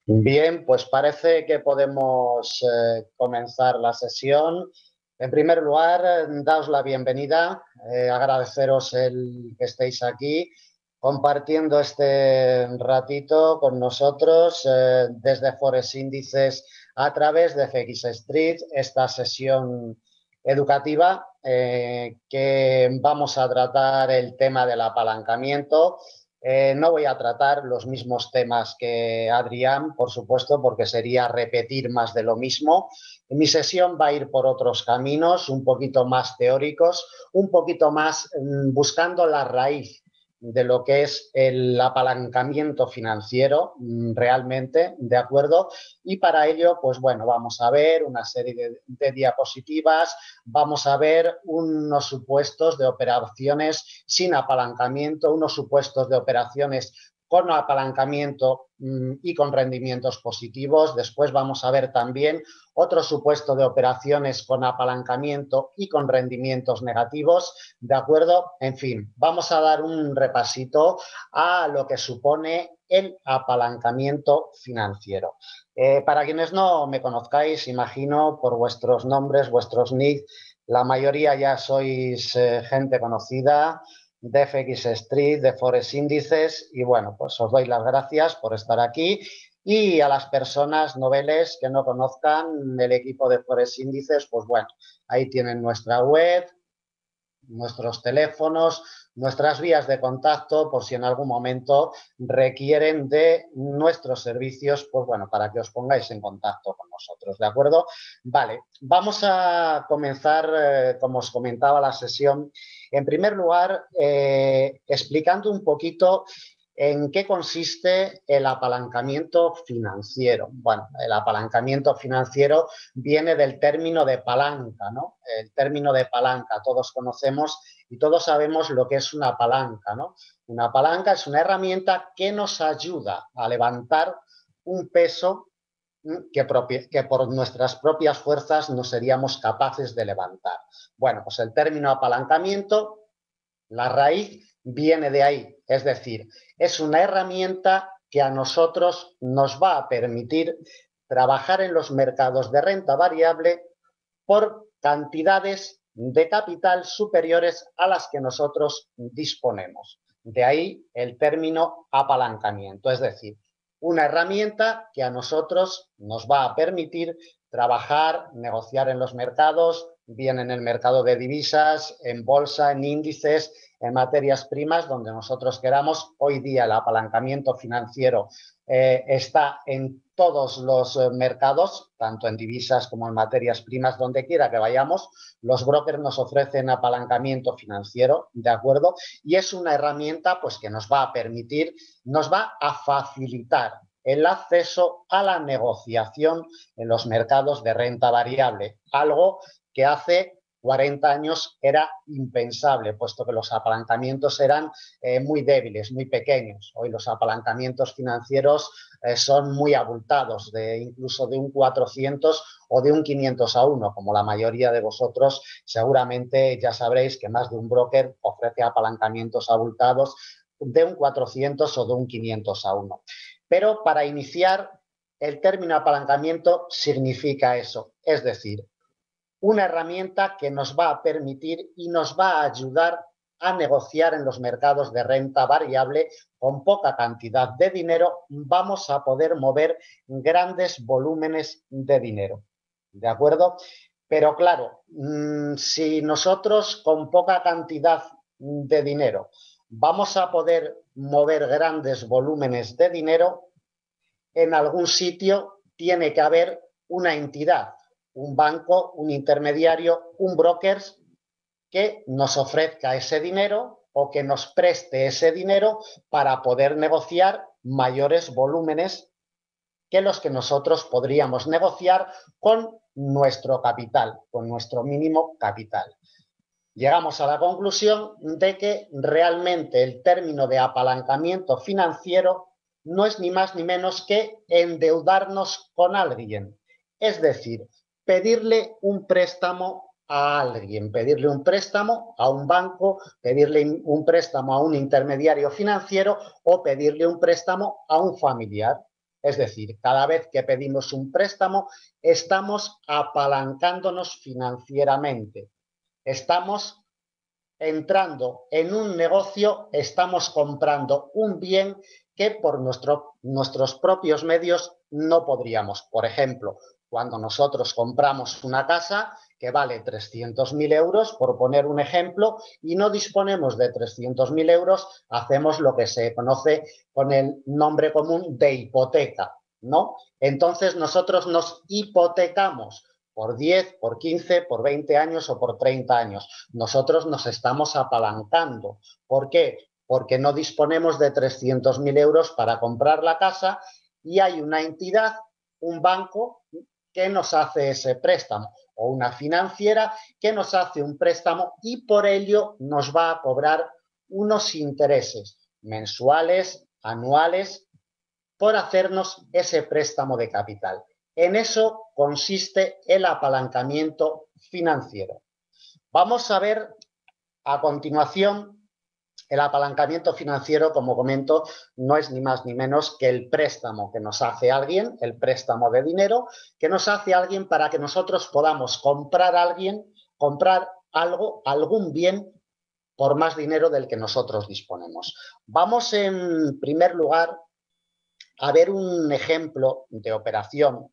Bien, pues parece que podemos comenzar la sesión. En primer lugar, daos la bienvenida, agradeceros el que estéis aquí compartiendo este ratito con nosotros desde Forex Índices a través de FX Street, esta sesión educativa que vamos a tratar el tema del apalancamiento. No voy a tratar los mismos temas que Adrián, por supuesto, porque sería repetir más de lo mismo. Mi sesión va a ir por otros caminos, un poquito más teóricos, un poquito más buscando la raíz de lo que es el apalancamiento financiero realmente, ¿de acuerdo? Y para ello, pues bueno, vamos a ver una serie de diapositivas, vamos a ver unos supuestos de operaciones sin apalancamiento, unos supuestos de operaciones con apalancamiento y con rendimientos positivos. Después vamos a ver también otro supuesto de operaciones con apalancamiento y con rendimientos negativos, ¿de acuerdo? En fin, vamos a dar un repasito a lo que supone el apalancamiento financiero. Para quienes no me conozcáis, imagino por vuestros nombres, vuestros nicks, la mayoría ya sois gente conocida de FX Street, de Forex Índices, y bueno, pues os doy las gracias por estar aquí. Y a las personas noveles que no conozcan el equipo de Forex Índices, pues bueno, ahí tienen nuestra web, nuestros teléfonos, nuestras vías de contacto, por si en algún momento requieren de nuestros servicios, pues bueno, para que os pongáis en contacto con nosotros, ¿de acuerdo? Vale, vamos a comenzar, como os comentaba, la sesión, en primer lugar, explicando un poquito ¿en qué consiste el apalancamiento financiero? Bueno, el apalancamiento financiero viene del término de palanca, ¿no? El término de palanca, todos conocemos y todos sabemos lo que es una palanca, ¿no? Una palanca es una herramienta que nos ayuda a levantar un peso que por nuestras propias fuerzas no seríamos capaces de levantar. Bueno, pues el término apalancamiento, la raíz viene de ahí, es decir, es una herramienta que a nosotros nos va a permitir trabajar en los mercados de renta variable por cantidades de capital superiores a las que nosotros disponemos. De ahí el término apalancamiento, es decir, una herramienta que a nosotros nos va a permitir trabajar, negociar en los mercados, bien en el mercado de divisas, en bolsa, en índices, en materias primas, donde nosotros queramos. Hoy día el apalancamiento financiero está en todos los mercados, tanto en divisas como en materias primas, donde quiera que vayamos. Los brokers nos ofrecen apalancamiento financiero, ¿de acuerdo? Y es una herramienta pues, que nos va a permitir, nos va a facilitar el acceso a la negociación en los mercados de renta variable, algo que hace 40 años era impensable, puesto que los apalancamientos eran muy débiles, muy pequeños. Hoy los apalancamientos financieros son muy abultados, incluso de un 400 o de un 500-1, como la mayoría de vosotros seguramente ya sabréis que más de un broker ofrece apalancamientos abultados de un 400 o de un 500-1. Pero para iniciar, el término apalancamiento significa eso, es decir, una herramienta que nos va a permitir y nos va a ayudar a negociar en los mercados de renta variable con poca cantidad de dinero, vamos a poder mover grandes volúmenes de dinero. ¿De acuerdo? Pero claro, si nosotros con poca cantidad de dinero vamos a poder mover grandes volúmenes de dinero, en algún sitio tiene que haber una entidad, un banco, un intermediario, un broker que nos ofrezca ese dinero o que nos preste ese dinero para poder negociar mayores volúmenes que los que nosotros podríamos negociar con nuestro capital, con nuestro mínimo capital. Llegamos a la conclusión de que realmente el término de apalancamiento financiero no es ni más ni menos que endeudarnos con alguien. Es decir, pedirle un préstamo a alguien, pedirle un préstamo a un banco, pedirle un préstamo a un intermediario financiero o pedirle un préstamo a un familiar. Es decir, cada vez que pedimos un préstamo, estamos apalancándonos financieramente. Estamos entrando en un negocio, estamos comprando un bien que por nuestros propios medios no podríamos. Por ejemplo, cuando nosotros compramos una casa que vale 300.000 euros, por poner un ejemplo, y no disponemos de 300.000 euros, hacemos lo que se conoce con el nombre común de hipoteca, ¿no? Entonces nosotros nos hipotecamos por 10, por 15, por 20 años o por 30 años. Nosotros nos estamos apalancando. ¿Por qué? Porque no disponemos de 300.000 euros para comprar la casa y hay una entidad, un banco, que nos hace ese préstamo o una financiera que nos hace un préstamo y por ello nos va a cobrar unos intereses mensuales, anuales, por hacernos ese préstamo de capital. En eso consiste el apalancamiento financiero. Vamos a ver a continuación el apalancamiento financiero, como comento, no es ni más ni menos que el préstamo que nos hace alguien, el préstamo de dinero que nos hace alguien para que nosotros podamos comprar algo, algún bien por más dinero del que nosotros disponemos. Vamos en primer lugar a ver un ejemplo de operación.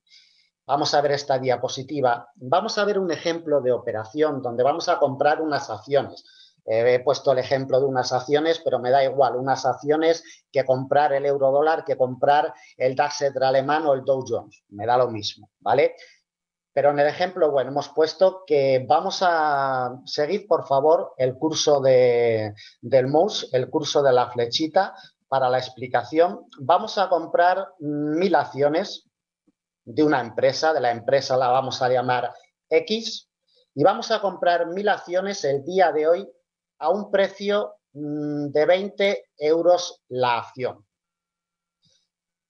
Vamos a ver esta diapositiva. Vamos a ver un ejemplo de operación donde vamos a comprar unas acciones. He puesto el ejemplo de unas acciones, pero me da igual unas acciones que comprar el eurodólar, que comprar el DAX alemán o el Dow Jones. Me da lo mismo, ¿vale? Pero en el ejemplo, bueno, hemos puesto que vamos a seguir, por favor, el curso del mouse, el curso de la flechita para la explicación. Vamos a comprar 1.000 acciones de una empresa, de la empresa la vamos a llamar X, y vamos a comprar 1.000 acciones el día de hoy a un precio de 20 euros la acción.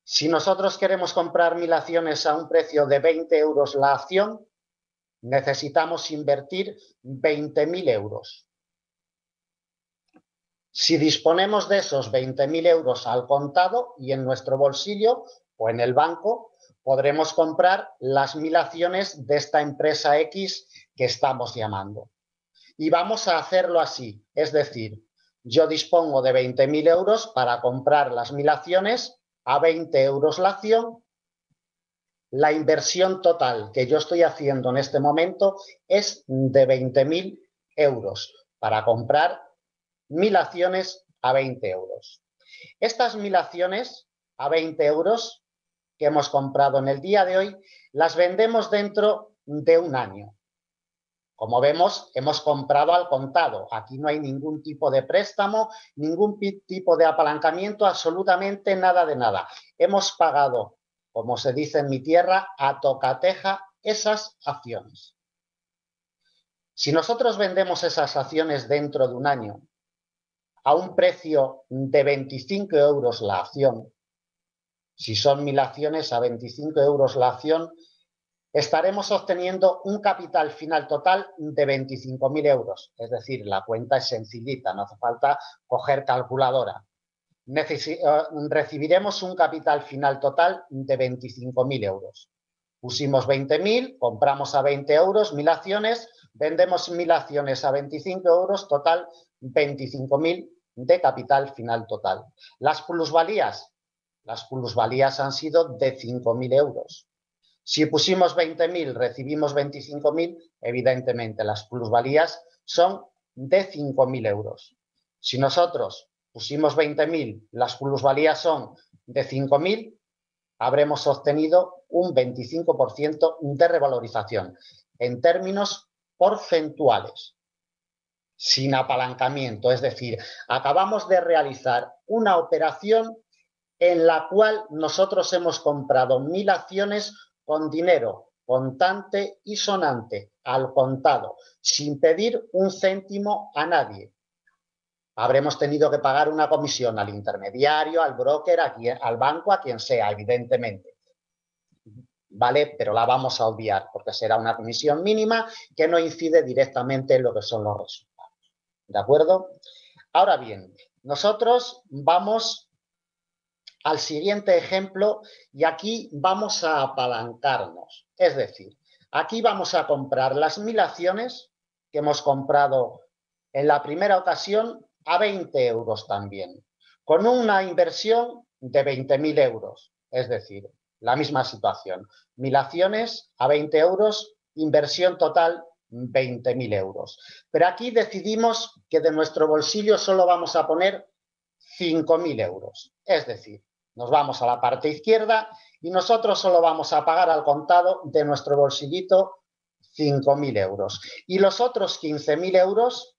Si nosotros queremos comprar 1.000 acciones a un precio de 20 euros la acción, necesitamos invertir 20.000 euros. Si disponemos de esos 20.000 euros al contado y en nuestro bolsillo o en el banco, podremos comprar las 1.000 acciones de esta empresa X que estamos llamando. Y vamos a hacerlo así, es decir, yo dispongo de 20.000 euros para comprar las 1.000 acciones a 20 euros la acción. La inversión total que yo estoy haciendo en este momento es de 20.000 euros para comprar 1.000 acciones a 20 euros. Estas 1.000 acciones a 20 euros que hemos comprado en el día de hoy, las vendemos dentro de un año. Como vemos, hemos comprado al contado. Aquí no hay ningún tipo de préstamo, ningún tipo de apalancamiento, absolutamente nada de nada. Hemos pagado, como se dice en mi tierra, a tocateja esas acciones. Si nosotros vendemos esas acciones dentro de un año a un precio de 25 euros la acción, si son 1.000 acciones a 25 euros la acción, estaremos obteniendo un capital final total de 25.000 euros. Es decir, la cuenta es sencillita, no hace falta coger calculadora. Recibiremos un capital final total de 25.000 euros. Pusimos 20.000, compramos a 20 euros 1.000 acciones, vendemos 1.000 acciones a 25 euros, total 25.000 de capital final total. Las plusvalías han sido de 5.000 euros. Si pusimos 20.000, recibimos 25.000, evidentemente las plusvalías son de 5.000 euros. Si nosotros pusimos 20.000, las plusvalías son de 5.000, habremos obtenido un 25% de revalorización en términos porcentuales, sin apalancamiento. Es decir, acabamos de realizar una operación en la cual nosotros hemos comprado 1.000 acciones con dinero contante y sonante, al contado, sin pedir un céntimo a nadie. Habremos tenido que pagar una comisión al intermediario, al broker, al banco, a quien sea, evidentemente. ¿Vale? Pero la vamos a obviar porque será una comisión mínima que no incide directamente en lo que son los resultados. ¿De acuerdo? Ahora bien, nosotros vamos al siguiente ejemplo y aquí vamos a apalancarnos. Es decir, aquí vamos a comprar las 1000 acciones que hemos comprado en la primera ocasión a 20 euros también, con una inversión de 20.000 euros. Es decir, la misma situación. 1000 acciones a 20 euros, inversión total 20.000 euros. Pero aquí decidimos que de nuestro bolsillo solo vamos a poner 5.000 euros. Es decir, nos vamos a la parte izquierda y nosotros solo vamos a pagar al contado de nuestro bolsillito 5.000 euros. Y los otros 15.000 euros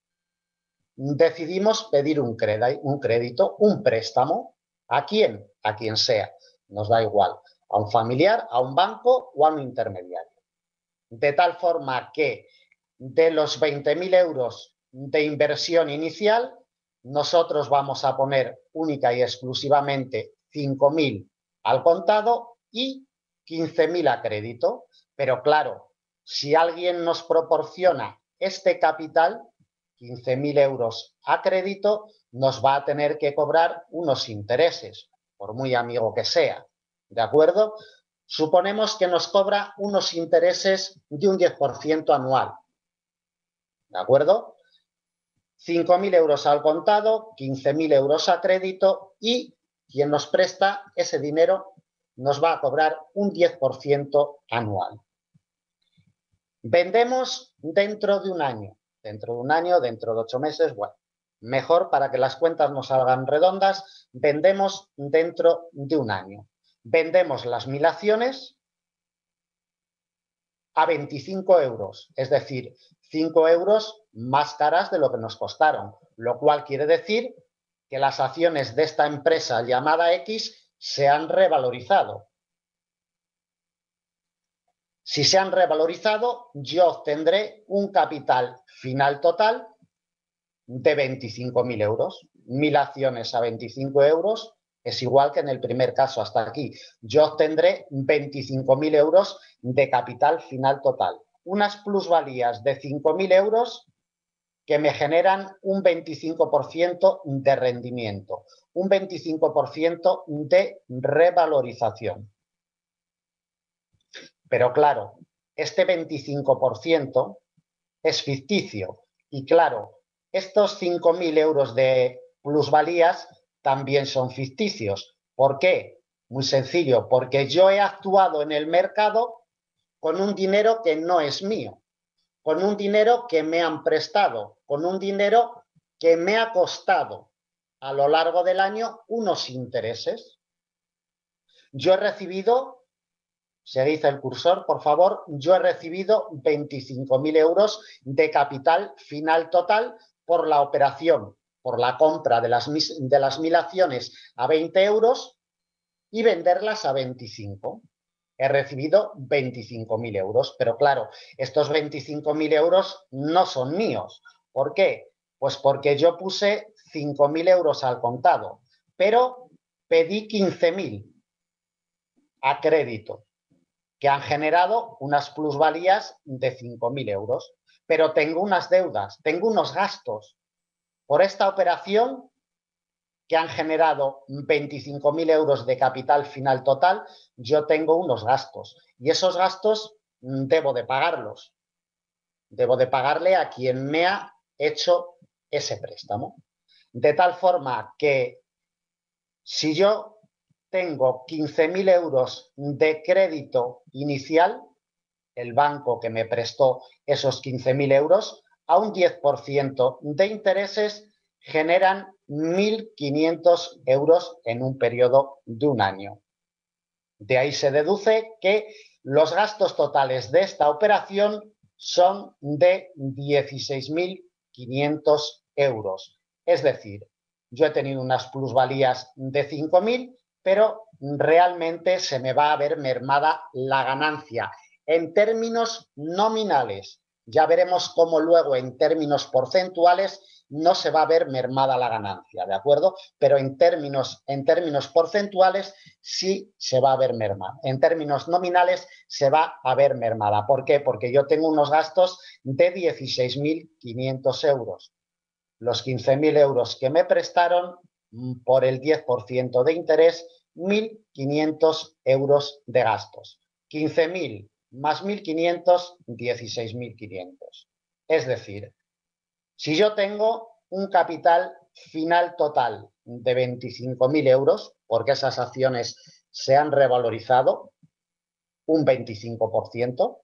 decidimos pedir un crédito, un préstamo. ¿A quién? A quien sea. Nos da igual. A un familiar, a un banco o a un intermediario. De tal forma que de los 20.000 euros de inversión inicial, nosotros vamos a poner única y exclusivamente 5.000 al contado y 15.000 a crédito. Pero claro, si alguien nos proporciona este capital, 15.000 euros a crédito, nos va a tener que cobrar unos intereses, por muy amigo que sea. ¿De acuerdo? Suponemos que nos cobra unos intereses de un 10% anual. ¿De acuerdo? 5.000 euros al contado, 15.000 euros a crédito y quien nos presta ese dinero nos va a cobrar un 10% anual. Vendemos dentro de un año, dentro de 8 meses, bueno, mejor para que las cuentas nos salgan redondas, vendemos dentro de un año. Vendemos las 1000 acciones a 25 euros, es decir, 5 euros más caras de lo que nos costaron, lo cual quiere decir que las acciones de esta empresa llamada X se han revalorizado. Si se han revalorizado, yo obtendré un capital final total de 25.000 euros. 1000 acciones a 25 euros es igual que en el primer caso hasta aquí. Yo obtendré 25.000 euros de capital final total. Unas plusvalías de 5.000 euros que me generan un 25% de rendimiento, un 25% de revalorización. Pero claro, este 25% es ficticio y claro, estos 5.000 euros de plusvalías también son ficticios. ¿Por qué? Muy sencillo, porque yo he actuado en el mercado con un dinero que no es mío, con un dinero que me han prestado, con un dinero que me ha costado a lo largo del año unos intereses. Yo he recibido, se dice el cursor, por favor, yo he recibido 25.000 euros de capital final total por la operación, por la compra de las 1000 acciones a 20 euros y venderlas a 25. He recibido 25.000 euros, pero claro, estos 25.000 euros no son míos. ¿Por qué? Pues porque yo puse 5.000 euros al contado, pero pedí 15.000 a crédito, que han generado unas plusvalías de 5.000 euros. Pero tengo unas deudas, tengo unos gastos. Por esta operación, que han generado 25.000 euros de capital final total, yo tengo unos gastos. Y esos gastos debo de pagarlos. Debo de pagarle a quien me ha hecho ese préstamo. De tal forma que si yo tengo 15.000 euros de crédito inicial, el banco que me prestó esos 15.000 euros, a un 10% de intereses generan 1.500 euros en un periodo de un año. De ahí se deduce que los gastos totales de esta operación son de 16.500 euros. Es decir, yo he tenido unas plusvalías de 5.000, pero realmente se me va a ver mermada la ganancia en términos nominales. Ya veremos cómo luego en términos porcentuales no se va a ver mermada la ganancia, ¿de acuerdo? Pero en términos porcentuales sí se va a ver mermada. En términos nominales se va a ver mermada. ¿Por qué? Porque yo tengo unos gastos de 16.500 euros. Los 15.000 euros que me prestaron por el 10% de interés 1.500 euros de gastos. 15.000 más 1.500, 16.500. Es decir, si yo tengo un capital final total de 25.000 euros, porque esas acciones se han revalorizado un 25%,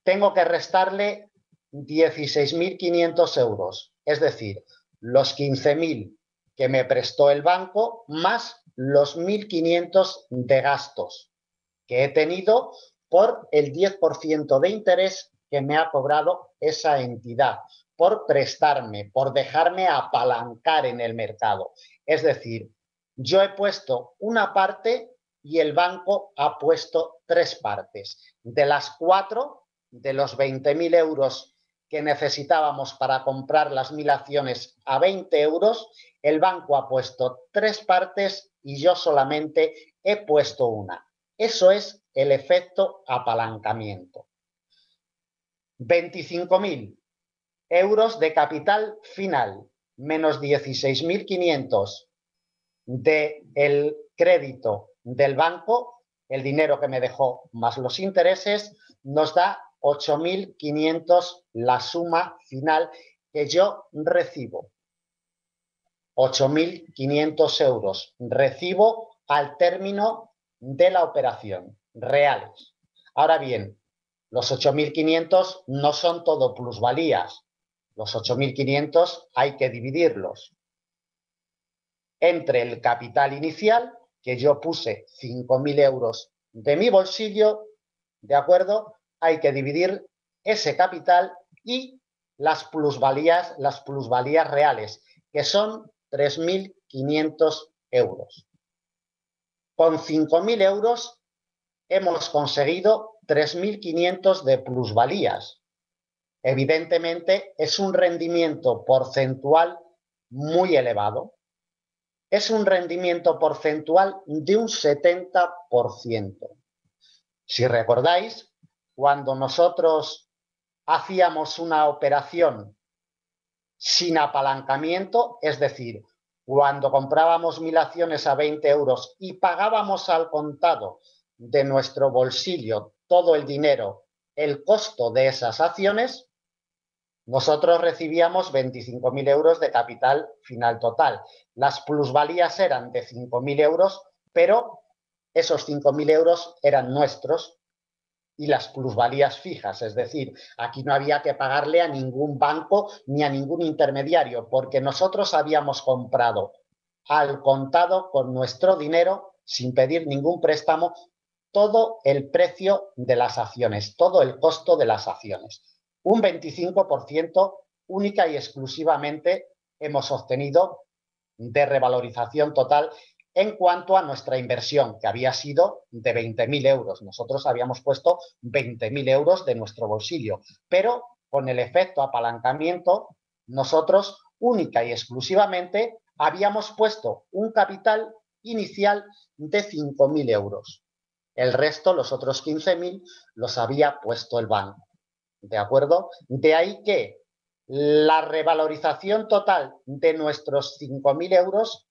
tengo que restarle 16.500 euros, es decir, los 15.000 que me prestó el banco más los 1.500 de gastos que he tenido por el 10% de interés que me ha cobrado esa entidad, por prestarme, por dejarme apalancar en el mercado. Es decir, yo he puesto una parte y el banco ha puesto 3 partes. De las 4, de los 20.000 euros que necesitábamos para comprar las 1.000 acciones a 20 euros, el banco ha puesto 3 partes y yo solamente he puesto una. Eso es el efecto apalancamiento. 25.000 euros de capital final menos 16.500 del crédito del banco, el dinero que me dejó más los intereses, nos da 8.500 la suma final que yo recibo. 8.500 euros recibo al término de la operación, reales. Ahora bien, los 8.500 no son todo plusvalías. Los 8.500 hay que dividirlos entre el capital inicial, que yo puse 5.000 euros de mi bolsillo, ¿de acuerdo? Hay que dividir ese capital y las plusvalías reales, que son 3.500 euros. Con 5.000 euros hemos conseguido 3.500 de plusvalías. Evidentemente es un rendimiento porcentual muy elevado. Es un rendimiento porcentual de un 70%. Si recordáis, cuando nosotros hacíamos una operación sin apalancamiento, es decir, cuando comprábamos 1.000 acciones a 20 euros y pagábamos al contado de nuestro bolsillo todo el dinero, el costo de esas acciones, nosotros recibíamos 25.000 euros de capital final total. Las plusvalías eran de 5.000 euros, pero esos 5.000 euros eran nuestros y las plusvalías fijas. Es decir, aquí no había que pagarle a ningún banco ni a ningún intermediario, porque nosotros habíamos comprado al contado con nuestro dinero, sin pedir ningún préstamo, todo el precio de las acciones, todo el costo de las acciones. Un 25% única y exclusivamente hemos obtenido de revalorización total en cuanto a nuestra inversión, que había sido de 20.000 euros. Nosotros habíamos puesto 20.000 euros de nuestro bolsillo, pero con el efecto apalancamiento, nosotros única y exclusivamente habíamos puesto un capital inicial de 5.000 euros. El resto, los otros 15.000, los había puesto el banco. ¿De acuerdo? De ahí que la revalorización total de nuestros 5.000 euros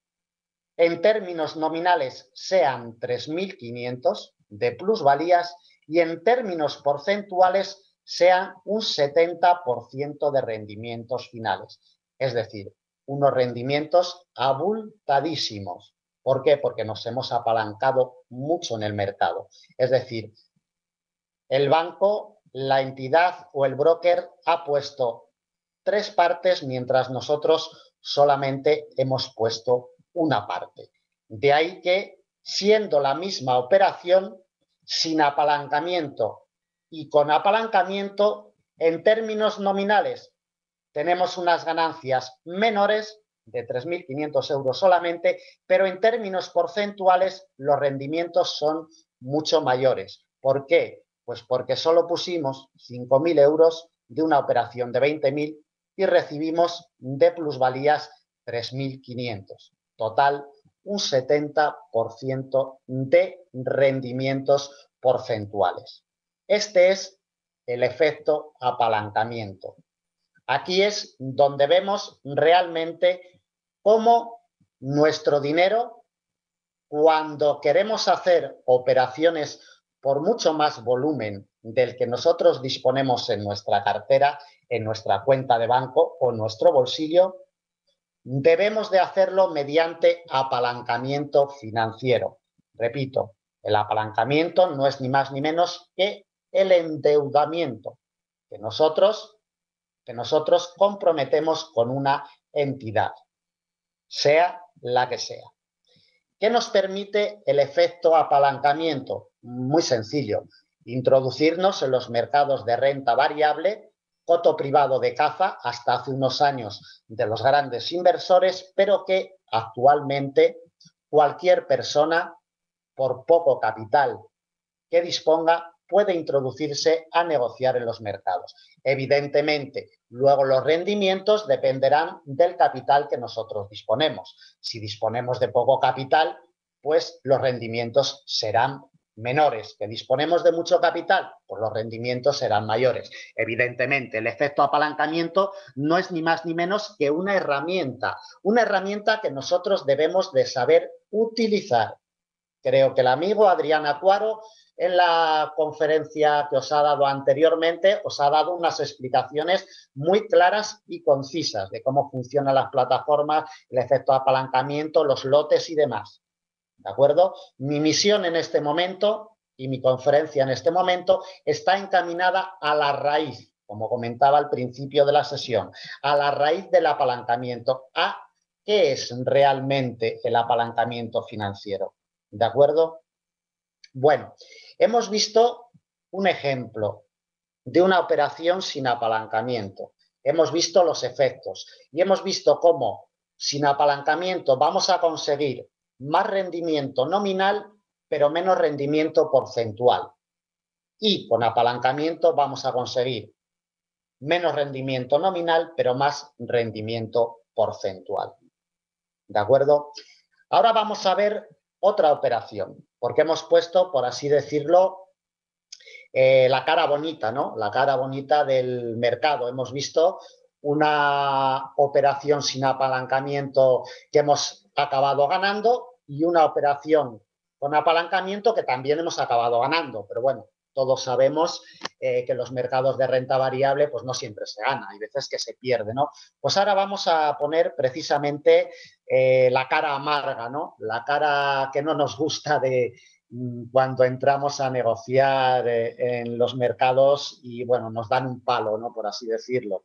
en términos nominales sean 3.500 de plusvalías y en términos porcentuales sean un 70% de rendimientos finales. Es decir, unos rendimientos abultadísimos. ¿Por qué? Porque nos hemos apalancado mucho en el mercado. Es decir, el banco, la entidad o el broker ha puesto 3 partes mientras nosotros solamente hemos puesto una parte. De ahí que, siendo la misma operación, sin apalancamiento y con apalancamiento, en términos nominales, tenemos unas ganancias menores de 3.500 euros solamente, pero en términos porcentuales los rendimientos son mucho mayores. ¿Por qué? Pues porque solo pusimos 5.000 euros de una operación de 20.000 y recibimos de plusvalías 3.500. Total, un 70% de rendimientos porcentuales. Este es el efecto apalancamiento. Aquí es donde vemos realmente cómo nuestro dinero cuando queremos hacer operaciones por mucho más volumen del que nosotros disponemos en nuestra cartera, en nuestra cuenta de banco o en nuestro bolsillo, debemos de hacerlo mediante apalancamiento financiero. Repito, el apalancamiento no es ni más ni menos que el endeudamiento que nosotros comprometemos con una entidad, sea la que sea. ¿Qué nos permite el efecto apalancamiento? Muy sencillo, introducirnos en los mercados de renta variable, coto privado de caza, hasta hace unos años de los grandes inversores, pero que actualmente cualquier persona, por poco capital que disponga, puede introducirse a negociar en los mercados. Evidentemente, luego los rendimientos dependerán del capital que nosotros disponemos. Si disponemos de poco capital, pues los rendimientos serán menores. ¿Que disponemos de mucho capital? Pues los rendimientos serán mayores. Evidentemente, el efecto apalancamiento no es ni más ni menos que una herramienta que nosotros debemos de saber utilizar. Creo que el amigo Adrián Acuaro, en la conferencia que os ha dado anteriormente, os ha dado unas explicaciones muy claras y concisas de cómo funcionan las plataformas, el efecto de apalancamiento, los lotes y demás. ¿De acuerdo? Mi misión en este momento y mi conferencia en este momento está encaminada a la raíz, como comentaba al principio de la sesión, a la raíz del apalancamiento, a qué es realmente el apalancamiento financiero. ¿De acuerdo? Bueno, hemos visto un ejemplo de una operación sin apalancamiento. Hemos visto los efectos y hemos visto cómo sin apalancamiento vamos a conseguir más rendimiento nominal, pero menos rendimiento porcentual. Y con apalancamiento vamos a conseguir menos rendimiento nominal, pero más rendimiento porcentual. ¿De acuerdo? Ahora vamos a ver otra operación, porque hemos puesto, por así decirlo, la cara bonita, ¿no? La cara bonita del mercado. Hemos visto una operación sin apalancamiento que hemos acabado ganando y una operación con apalancamiento que también hemos acabado ganando. Pero bueno, todos sabemos que los mercados de renta variable pues no siempre se gana, hay veces que se pierde, ¿no? Pues ahora vamos a poner precisamente la cara amarga, ¿no? La cara que no nos gusta de cuando entramos a negociar en los mercados y, bueno, nos dan un palo, ¿no? Por así decirlo.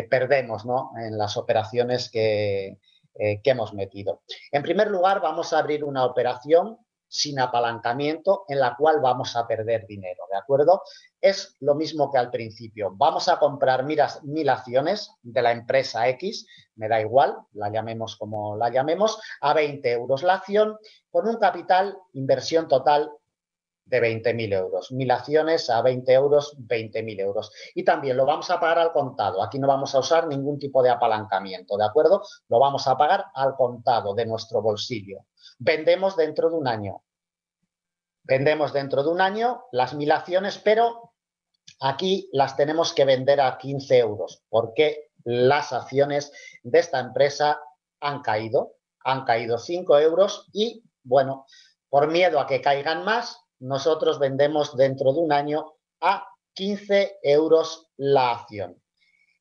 Perdemos, ¿no? En las operaciones que hemos metido. En primer lugar, vamos a abrir una operación sin apalancamiento en la cual vamos a perder dinero, ¿de acuerdo? Es lo mismo que al principio. Vamos a comprar 1000 acciones de la empresa X, me da igual, la llamemos como la llamemos, a 20 euros la acción, con un capital, inversión total de 20.000 euros. 1000 acciones a 20 euros, 20.000 euros. Y también lo vamos a pagar al contado. Aquí no vamos a usar ningún tipo de apalancamiento, ¿de acuerdo? Lo vamos a pagar al contado de nuestro bolsillo. Vendemos dentro de un año. Vendemos dentro de un año las 1000 acciones, pero aquí las tenemos que vender a 15 euros, porque las acciones de esta empresa han caído 5 euros y, bueno, por miedo a que caigan más, nosotros vendemos dentro de un año a 15 euros la acción.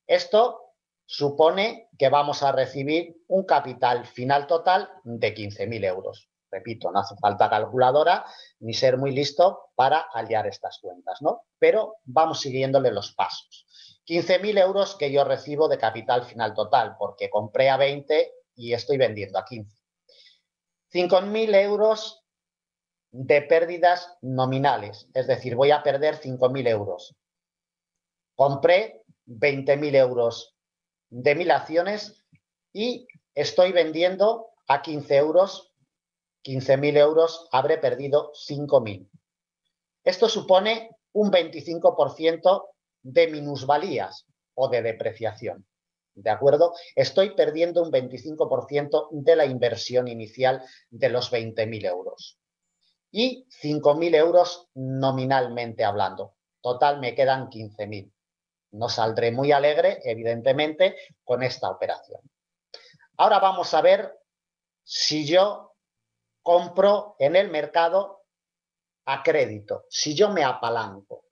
Esto supone que vamos a recibir un capital final total de 15.000 euros. Repito, no hace falta calculadora ni ser muy listo para hallar estas cuentas, ¿no? Pero vamos siguiéndole los pasos. 15.000 euros que yo recibo de capital final total, porque compré a 20 y estoy vendiendo a 15. 5.000 euros de pérdidas nominales, es decir, voy a perder 5.000 euros. Compré 20.000 euros de 1000 acciones y estoy vendiendo a 15 euros, 15.000 euros, habré perdido 5.000. Esto supone un 25% de minusvalías o de depreciación. ¿De acuerdo? Estoy perdiendo un 25% de la inversión inicial de los 20.000 euros. Y 5.000 euros nominalmente hablando. Total me quedan 15.000. No saldré muy alegre, evidentemente, con esta operación. Ahora vamos a ver si yo compro en el mercado a crédito. Si yo me apalanco,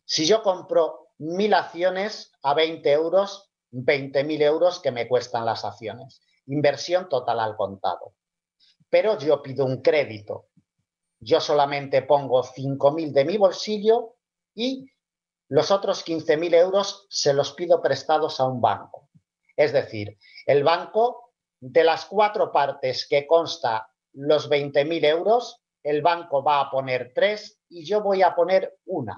si yo compro 1000 acciones a 20 euros, 20.000 euros que me cuestan las acciones. Inversión total al contado. Pero yo pido un crédito. Yo solamente pongo 5.000 de mi bolsillo y los otros 15.000 euros se los pido prestados a un banco. Es decir, el banco, de las 4 partes que consta los 20.000 euros, el banco va a poner 3 y yo voy a poner 1.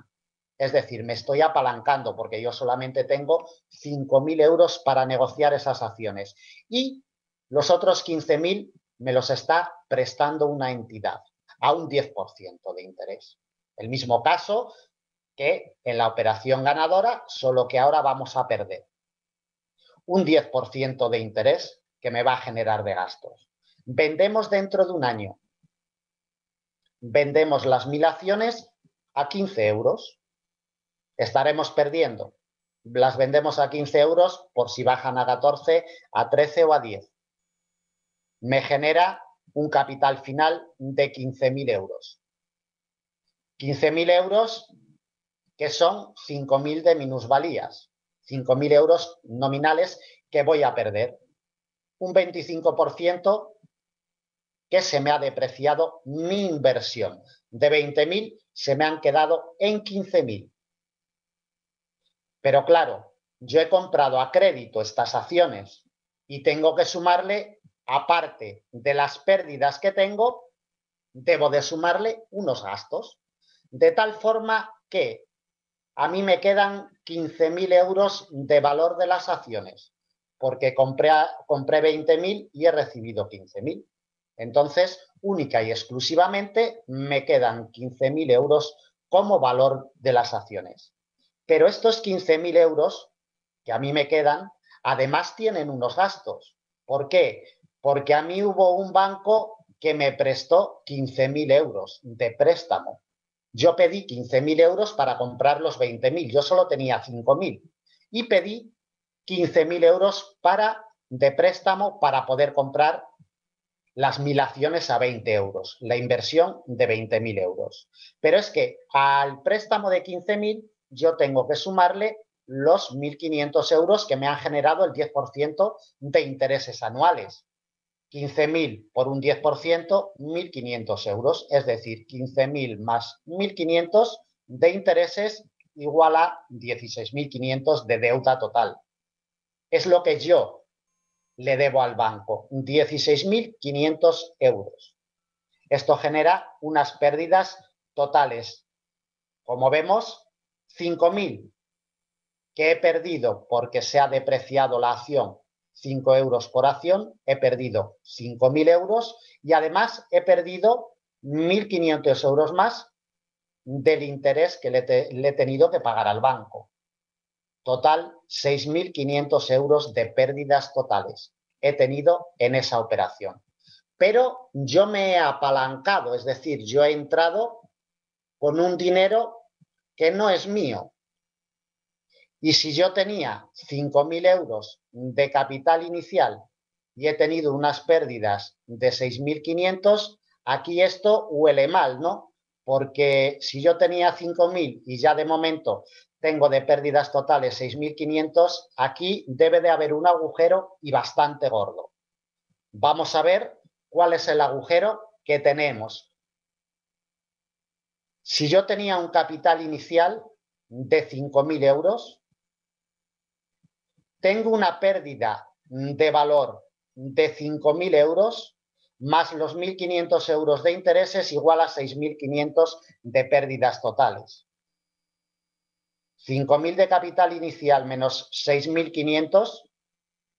Es decir, me estoy apalancando porque yo solamente tengo 5.000 euros para negociar esas acciones. Y los otros 15.000 me los está prestando una entidad a un 10% de interés. El mismo caso que en la operación ganadora, solo que ahora vamos a perder un 10% de interés que me va a generar de gastos. Vendemos dentro de un año. Vendemos las 1000 acciones a 15 euros. Estaremos perdiendo. Las vendemos a 15 euros por si bajan a 14, a 13 o a 10. Me genera un capital final de 15.000 euros. 15.000 euros que son 5.000 de minusvalías. 5.000 euros nominales que voy a perder. Un 25% que se me ha depreciado mi inversión. De 20.000 se me han quedado en 15.000. Pero claro, yo he comprado a crédito estas acciones y tengo que sumarle, aparte de las pérdidas que tengo, debo de sumarle unos gastos. De tal forma que a mí me quedan 15.000 euros de valor de las acciones, porque compré 20.000 y he recibido 15.000. Entonces, única y exclusivamente, me quedan 15.000 euros como valor de las acciones. Pero estos 15.000 euros que a mí me quedan, además tienen unos gastos. ¿Por qué? Porque a mí hubo un banco que me prestó 15.000 euros de préstamo. Yo pedí 15.000 euros para comprar los 20.000. Yo solo tenía 5.000 y pedí 15.000 euros de préstamo para poder comprar las 1000 acciones a 20 euros, la inversión de 20.000 euros. Pero es que al préstamo de 15.000 yo tengo que sumarle los 1.500 euros que me han generado el 10% de intereses anuales. 15.000 por un 10%, 1.500 euros, es decir, 15.000 más 1.500 de intereses igual a 16.500 de deuda total. Es lo que yo le debo al banco, 16.500 euros. Esto genera unas pérdidas totales. Como vemos, 5.000 que he perdido porque se ha depreciado la acción, 5 euros por acción, he perdido 5.000 euros y además he perdido 1.500 euros más del interés que le he tenido que pagar al banco. Total, 6.500 euros de pérdidas totales he tenido en esa operación. Pero yo me he apalancado, es decir, yo he entrado con un dinero que no es mío. Y si yo tenía 5.000 euros de capital inicial y he tenido unas pérdidas de 6.500, aquí esto huele mal, ¿no? Porque si yo tenía 5.000 y ya de momento tengo de pérdidas totales 6.500, aquí debe de haber un agujero y bastante gordo. Vamos a ver cuál es el agujero que tenemos. Si yo tenía un capital inicial de 5.000 euros, tengo una pérdida de valor de 5.000 euros más los 1.500 euros de intereses igual a 6.500 de pérdidas totales. 5.000 de capital inicial menos 6.500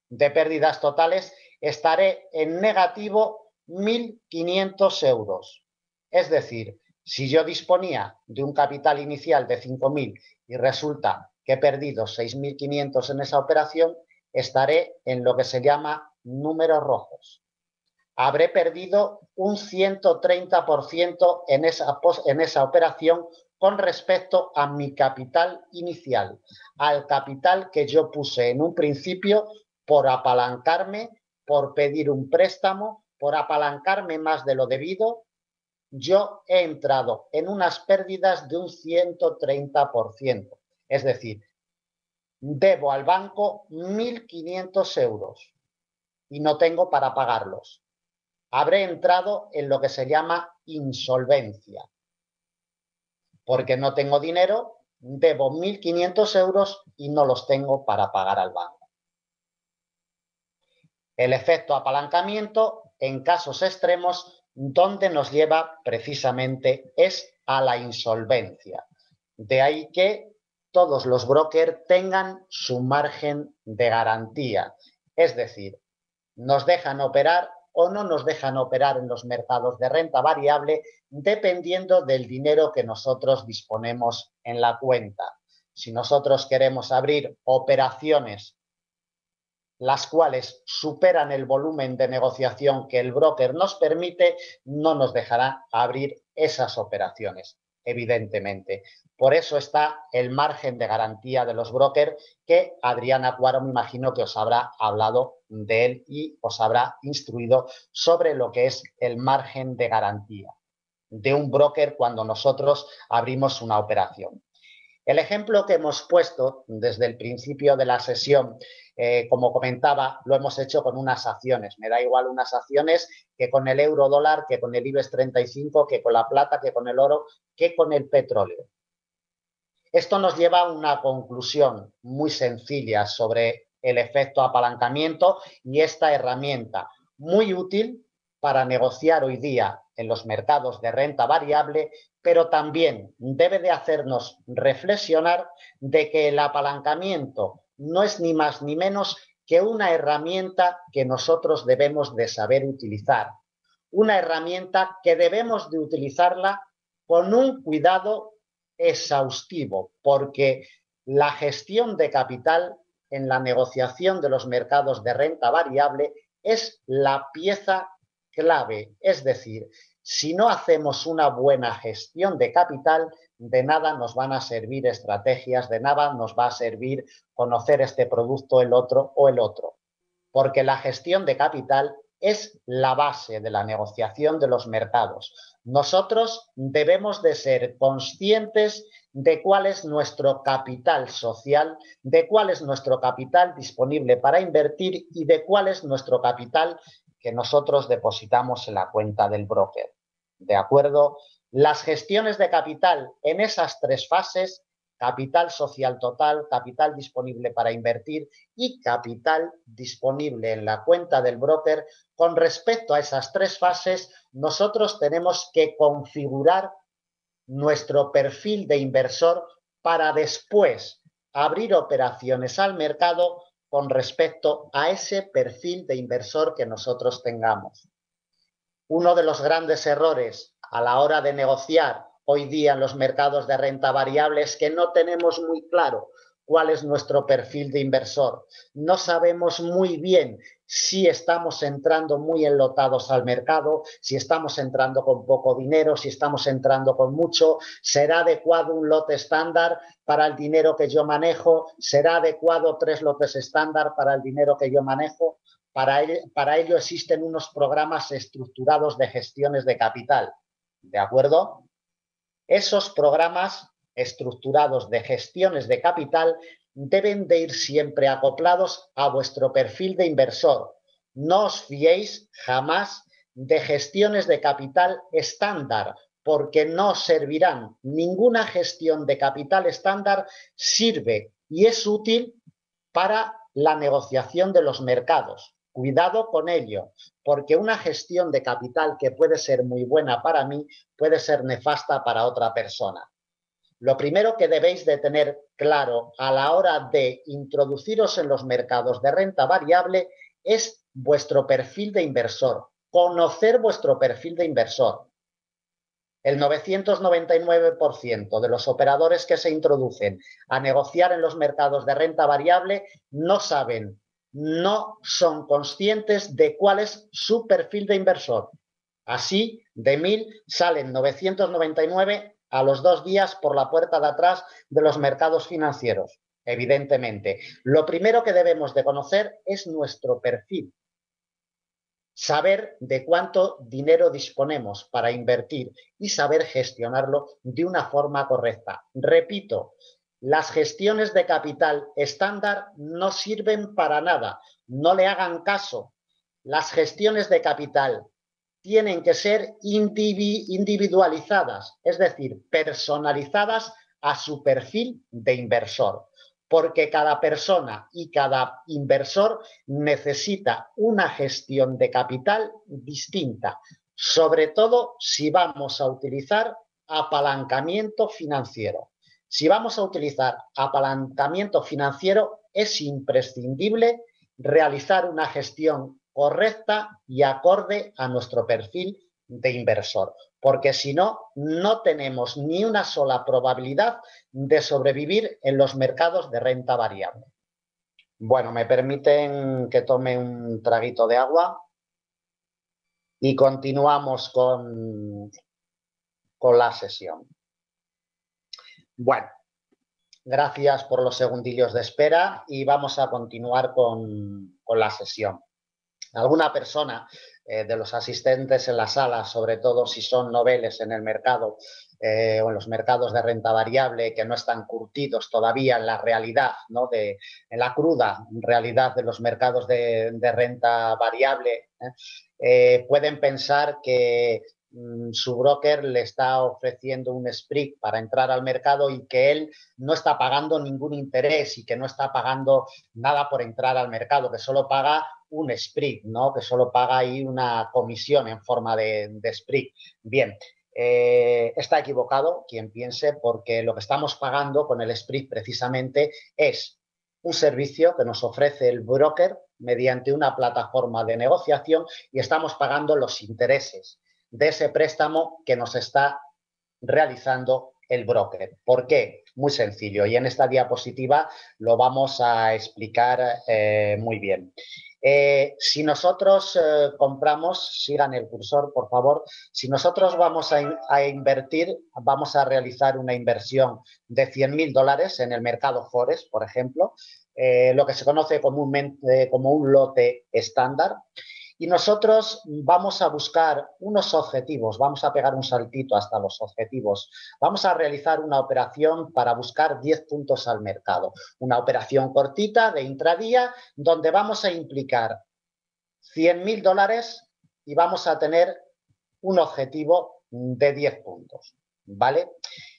de pérdidas totales, estaré en negativo 1.500 euros. Es decir, si yo disponía de un capital inicial de 5.000 y resulta que he perdido 6.500 en esa operación, estaré en lo que se llama números rojos. Habré perdido un 130% en esa operación con respecto a mi capital inicial, al capital que yo puse en un principio por apalancarme, por pedir un préstamo, por apalancarme más de lo debido, yo he entrado en unas pérdidas de un 130%. Es decir, debo al banco 1.500 euros y no tengo para pagarlos. Habré entrado en lo que se llama insolvencia. Porque no tengo dinero, debo 1.500 euros y no los tengo para pagar al banco. El efecto apalancamiento, en casos extremos, donde nos lleva precisamente es a la insolvencia. De ahí que todos los brokers tengan su margen de garantía. Es decir, nos dejan operar o no nos dejan operar en los mercados de renta variable dependiendo del dinero que nosotros disponemos en la cuenta. Si nosotros queremos abrir operaciones las cuales superan el volumen de negociación que el broker nos permite, no nos dejará abrir esas operaciones, evidentemente. Por eso está el margen de garantía de los brokers, que Adriana Cuaro me imagino que os habrá hablado de él y os habrá instruido sobre lo que es el margen de garantía de un broker cuando nosotros abrimos una operación. El ejemplo que hemos puesto desde el principio de la sesión, como comentaba, lo hemos hecho con unas acciones. Me da igual unas acciones que con el euro dólar, que con el IBEX 35, que con la plata, que con el oro, que con el petróleo. Esto nos lleva a una conclusión muy sencilla sobre el efecto apalancamiento y esta herramienta muy útil para negociar hoy día en los mercados de renta variable, pero también debe de hacernos reflexionar de que el apalancamiento no es ni más ni menos que una herramienta que nosotros debemos de saber utilizar. Una herramienta que debemos de utilizarla con un cuidado exhaustivo, porque la gestión de capital en la negociación de los mercados de renta variable es la pieza clave. Es decir, si no hacemos una buena gestión de capital, de nada nos van a servir estrategias, de nada nos va a servir conocer este producto, el otro o el otro. Porque la gestión de capital es la base de la negociación de los mercados. Nosotros debemos de ser conscientes de cuál es nuestro capital social, de cuál es nuestro capital disponible para invertir y de cuál es nuestro capital que nosotros depositamos en la cuenta del broker. ¿De acuerdo? Las gestiones de capital en esas tres fases, capital social total, capital disponible para invertir y capital disponible en la cuenta del broker, con respecto a esas tres fases, nosotros tenemos que configurar nuestro perfil de inversor para después abrir operaciones al mercado con respecto a ese perfil de inversor que nosotros tengamos. Uno de los grandes errores a la hora de negociar hoy día en los mercados de renta variable es que no tenemos muy claro cuál es nuestro perfil de inversor. No sabemos muy bien si estamos entrando muy enlotados al mercado, si estamos entrando con poco dinero, si estamos entrando con mucho. ¿Será adecuado un lote estándar para el dinero que yo manejo? ¿Será adecuado 3 lotes estándar para el dinero que yo manejo? Para ello existen unos programas estructurados de gestiones de capital, ¿de acuerdo? Esos programas estructurados de gestiones de capital deben de ir siempre acoplados a vuestro perfil de inversor. No os fiéis jamás de gestiones de capital estándar, porque no servirán. Ninguna gestión de capital estándar sirve y es útil para la negociación de los mercados. Cuidado con ello, porque una gestión de capital que puede ser muy buena para mí puede ser nefasta para otra persona. Lo primero que debéis de tener claro a la hora de introduciros en los mercados de renta variable es vuestro perfil de inversor, conocer vuestro perfil de inversor. El 999% de los operadores que se introducen a negociar en los mercados de renta variable no saben, no son conscientes de cuál es su perfil de inversor. Así, de 1000 salen 999 a los 2 días por la puerta de atrás de los mercados financieros. Evidentemente, lo primero que debemos de conocer es nuestro perfil. saber de cuánto dinero disponemos para invertir y saber gestionarlo de una forma correcta. Repito, las gestiones de capital estándar no sirven para nada, no le hagan caso. Las gestiones de capital tienen que ser individualizadas, es decir, personalizadas a su perfil de inversor, porque cada persona y cada inversor necesita una gestión de capital distinta, sobre todo si vamos a utilizar apalancamiento financiero. Si vamos a utilizar apalancamiento financiero, es imprescindible realizar una gestión correcta y acorde a nuestro perfil de inversor, porque si no, no tenemos ni una sola probabilidad de sobrevivir en los mercados de renta variable. Bueno, me permiten que tome un traguito de agua y continuamos con la sesión. Bueno, gracias por los segundillos de espera y vamos a continuar con la sesión. Alguna persona de los asistentes en la sala, sobre todo si son noveles en el mercado o en los mercados de renta variable que no están curtidos todavía en la realidad, ¿no? En la cruda realidad de los mercados de renta variable, pueden pensar que su broker le está ofreciendo un split para entrar al mercado y que él no está pagando ningún interés y que no está pagando nada por entrar al mercado, que solo paga un split, ¿no? Que solo paga ahí una comisión en forma de split. Bien, está equivocado quien piense, porque lo que estamos pagando con el split precisamente es un servicio que nos ofrece el broker mediante una plataforma de negociación y estamos pagando los intereses de ese préstamo que nos está realizando el broker. ¿Por qué? Muy sencillo, y en esta diapositiva lo vamos a explicar muy bien. Si nosotros compramos, sigan el cursor, por favor, si nosotros vamos a invertir, vamos a realizar una inversión de $100.000 en el mercado Forex, por ejemplo, lo que se conoce comúnmente como un lote estándar, y nosotros vamos a buscar unos objetivos, vamos a pegar un saltito hasta los objetivos, vamos a realizar una operación para buscar 10 puntos al mercado, una operación cortita de intradía donde vamos a implicar $100.000 y vamos a tener un objetivo de 10 puntos, ¿vale?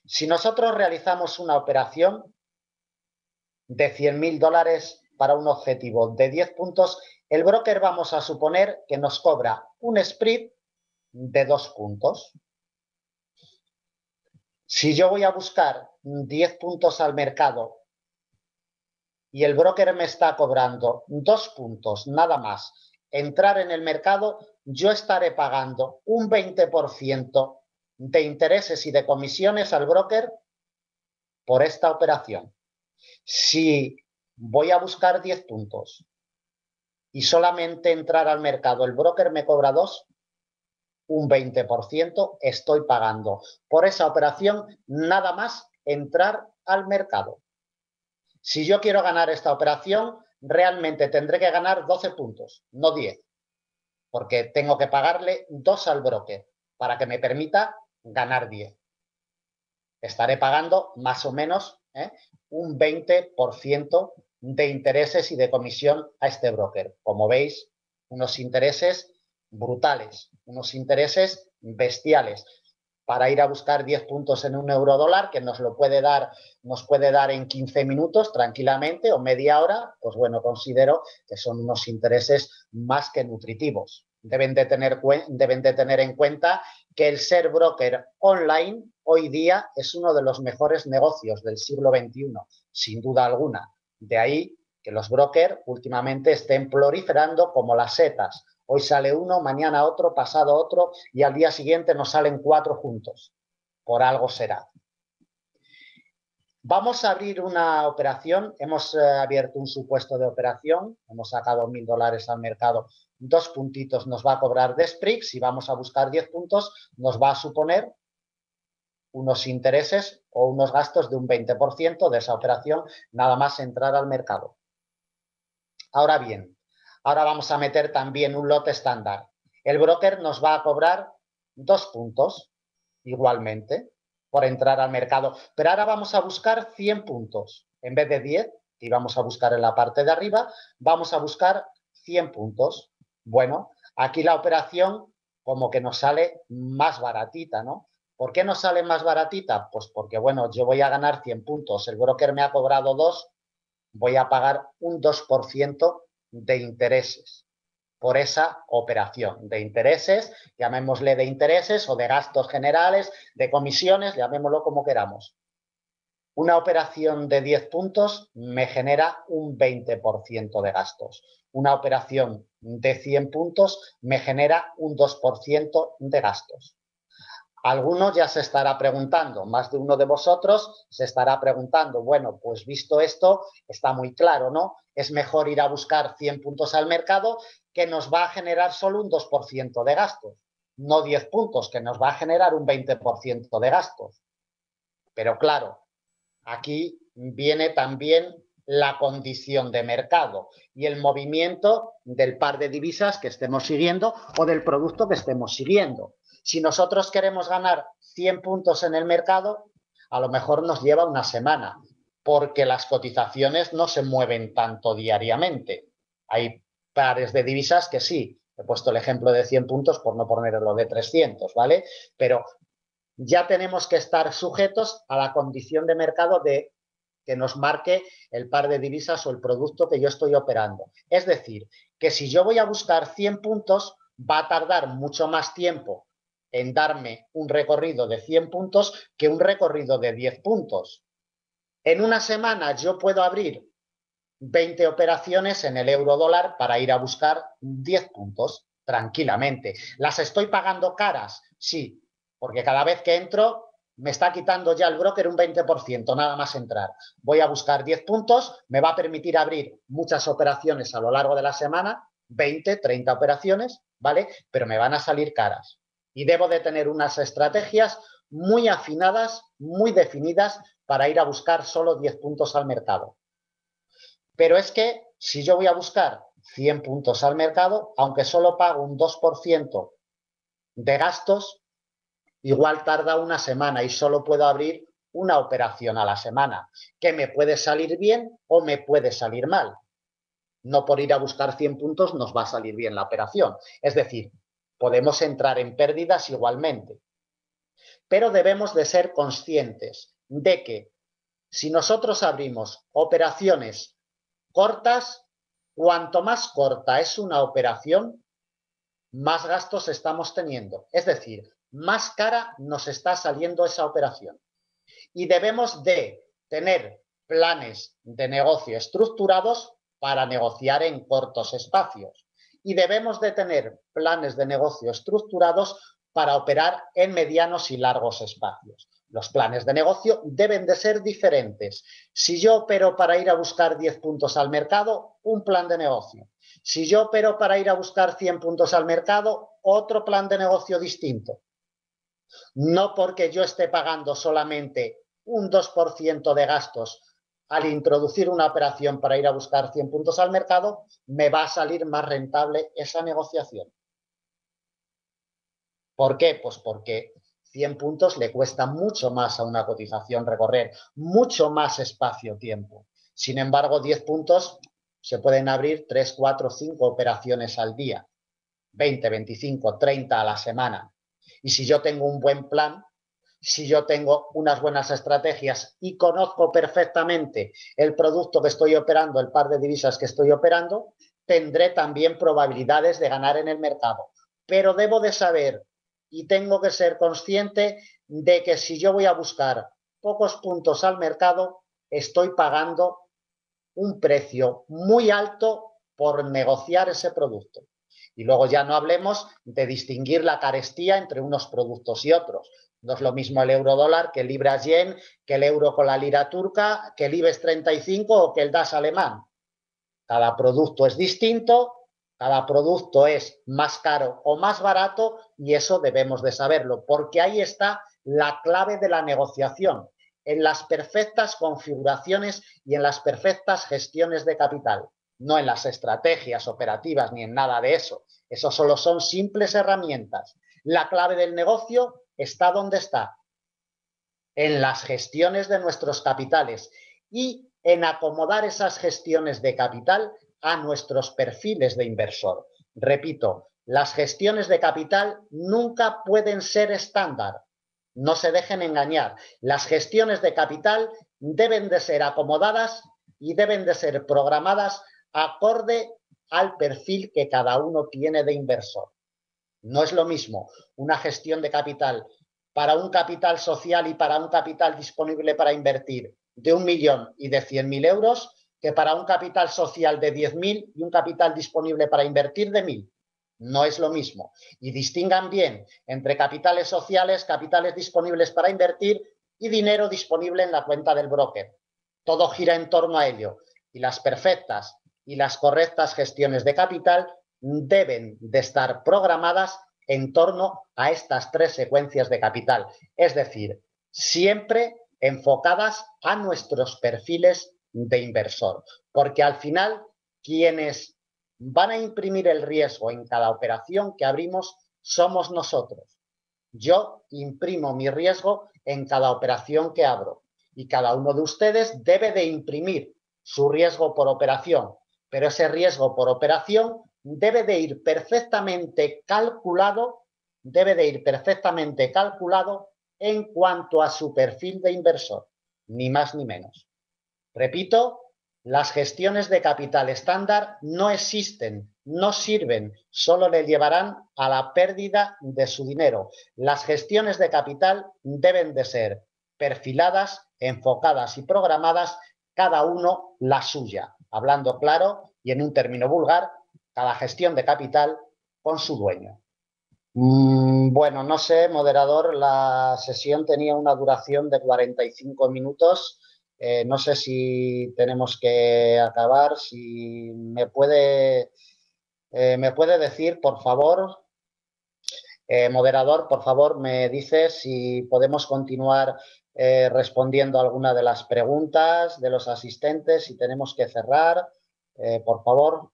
Si nosotros realizamos una operación de $100.000 para un objetivo de 10 puntos, el broker vamos a suponer que nos cobra un spread de 2 puntos. Si yo voy a buscar 10 puntos al mercado y el broker me está cobrando 2 puntos nada más entrar en el mercado, yo estaré pagando un 20% de intereses y de comisiones al broker por esta operación. Si voy a buscar 10 puntos y solamente entrar al mercado, el broker me cobra 2, un 20% estoy pagando por esa operación nada más entrar al mercado. Si yo quiero ganar esta operación, realmente tendré que ganar 12 puntos, no 10, porque tengo que pagarle 2 al broker para que me permita ganar 10. Estaré pagando más o menos un 20% de intereses y de comisión a este broker. Como veis, unos intereses brutales, unos intereses bestiales. Para ir a buscar 10 puntos en un euro-dólar, que nos puede dar en 15 minutos tranquilamente o media hora, pues bueno, considero que son unos intereses más que nutritivos. Deben de tener en cuenta que el ser broker online hoy día es uno de los mejores negocios del siglo XXI, sin duda alguna. De ahí que los brokers últimamente estén proliferando como las setas. Hoy sale uno, mañana otro, pasado otro y al día siguiente nos salen 4 juntos. Por algo será. Vamos a abrir una operación. Hemos abierto un supuesto de operación. Hemos sacado $1.000 al mercado. 2 puntitos nos va a cobrar de spread. Si vamos a buscar 10 puntos, nos va a suponer unos intereses o unos gastos de un 20% de esa operación, nada más entrar al mercado. Ahora bien, Ahora vamos a meter también un lote estándar. El broker nos va a cobrar 2 puntos igualmente por entrar al mercado. Pero ahora vamos a buscar 100 puntos. En vez de 10, que íbamos a buscar en la parte de arriba, vamos a buscar 100 puntos. Bueno, aquí la operación como que nos sale más baratita, ¿no? ¿Por qué nos sale más baratita? Pues porque, bueno, yo voy a ganar 100 puntos. El broker me ha cobrado 2, voy a pagar un 2% de intereses por esa operación de intereses, llamémosle de intereses o de gastos generales, de comisiones, llamémoslo como queramos. Una operación de 10 puntos me genera un 20% de gastos. Una operación de 100 puntos me genera un 2% de gastos. Alguno ya se estará preguntando, más de uno de vosotros se estará preguntando, bueno, pues visto esto, está muy claro, ¿no? Es mejor ir a buscar 100 puntos al mercado que nos va a generar solo un 2% de gastos, no 10 puntos, que nos va a generar un 20% de gastos. Pero claro, aquí viene también la condición de mercado y el movimiento del par de divisas que estemos siguiendo o del producto que estemos siguiendo. Si nosotros queremos ganar 100 puntos en el mercado, a lo mejor nos lleva una semana, porque las cotizaciones no se mueven tanto diariamente. Hay pares de divisas que sí. He puesto el ejemplo de 100 puntos por no ponerlo de 300, ¿vale? Pero ya tenemos que estar sujetos a la condición de mercado de que nos marque el par de divisas o el producto que yo estoy operando. Es decir, que si yo voy a buscar 100 puntos, va a tardar mucho más tiempo en darme un recorrido de 100 puntos que un recorrido de 10 puntos. En una semana yo puedo abrir 20 operaciones en el euro dólar para ir a buscar 10 puntos tranquilamente. ¿Las estoy pagando caras? Sí, porque cada vez que entro me está quitando ya el broker un 20%, nada más entrar. Voy a buscar 10 puntos, me va a permitir abrir muchas operaciones a lo largo de la semana, 20, 30 operaciones, ¿vale? Pero me van a salir caras. Y debo de tener unas estrategias muy afinadas, muy definidas para ir a buscar solo 10 puntos al mercado. Pero es que si yo voy a buscar 100 puntos al mercado, aunque solo pago un 2% de gastos, igual tarda una semana y solo puedo abrir una operación a la semana, que me puede salir bien o me puede salir mal. No por ir a buscar 100 puntos nos va a salir bien la operación. Es decir, podemos entrar en pérdidas igualmente. Pero debemos de ser conscientes de que si nosotros abrimos operaciones cortas, cuanto más corta es una operación, más gastos estamos teniendo. Es decir, más cara nos está saliendo esa operación. Y debemos de tener planes de negocio estructurados para negociar en cortos espacios. Y debemos de tener planes de negocio estructurados para operar en medianos y largos espacios. Los planes de negocio deben de ser diferentes. Si yo opero para ir a buscar 10 puntos al mercado, un plan de negocio. Si yo opero para ir a buscar 100 puntos al mercado, otro plan de negocio distinto. No porque yo esté pagando solamente un 2% de gastos al introducir una operación para ir a buscar 100 puntos al mercado, me va a salir más rentable esa negociación. ¿Por qué? Pues porque 100 puntos le cuesta mucho más a una cotización recorrer, mucho más espacio-tiempo. Sin embargo, 10 puntos se pueden abrir 3, 4, 5 operaciones al día, 20, 25, 30 a la semana. Y si yo tengo un buen plan, si yo tengo unas buenas estrategias y conozco perfectamente el producto que estoy operando, el par de divisas que estoy operando, tendré también probabilidades de ganar en el mercado. Pero debo de saber y tengo que ser consciente de que si yo voy a buscar pocos puntos al mercado, estoy pagando un precio muy alto por negociar ese producto. Y luego ya no hablemos de distinguir la carestía entre unos productos y otros. No es lo mismo el euro dólar que el libra yen, que el euro con la lira turca, que el IBEX 35 o que el DAX alemán. Cada producto es distinto, cada producto es más caro o más barato y eso debemos de saberlo, porque ahí está la clave de la negociación, en las perfectas configuraciones y en las perfectas gestiones de capital. no en las estrategias operativas ni en nada de eso. Eso solo son simples herramientas. La clave del negocio está donde está, en las gestiones de nuestros capitales y en acomodar esas gestiones de capital a nuestros perfiles de inversor. Repito, las gestiones de capital nunca pueden ser estándar. No se dejen engañar. Las gestiones de capital deben de ser acomodadas y deben de ser programadas acorde al perfil que cada uno tiene de inversor. No es lo mismo una gestión de capital para un capital social y para un capital disponible para invertir de 1 millón y de 100.000 euros que para un capital social de 10.000 y un capital disponible para invertir de 1.000. No es lo mismo. Y distingan bien entre capitales sociales, capitales disponibles para invertir y dinero disponible en la cuenta del broker. Todo gira en torno a ello. Y las perfectas y las correctas gestiones de capital deben de estar programadas en torno a estas 3 secuencias de capital. Es decir, siempre enfocadas a nuestros perfiles de inversor. Porque al final, quienes van a imprimir el riesgo en cada operación que abrimos somos nosotros. Yo imprimo mi riesgo en cada operación que abro y cada uno de ustedes debe de imprimir su riesgo por operación, pero ese riesgo por operación debe de ir perfectamente calculado, en cuanto a su perfil de inversor, ni más ni menos. Repito, las gestiones de capital estándar no existen, no sirven, solo le llevarán a la pérdida de su dinero. Las gestiones de capital deben de ser perfiladas, enfocadas y programadas, cada uno la suya, hablando claro y en un término vulgar, cada gestión de capital con su dueño. Bueno, no sé, moderador, la sesión tenía una duración de 45 minutos. No sé si tenemos que acabar. Si me puede decir, por favor, moderador, por favor, me dice si podemos continuar respondiendo a alguna de las preguntas de los asistentes, si tenemos que cerrar, por favor.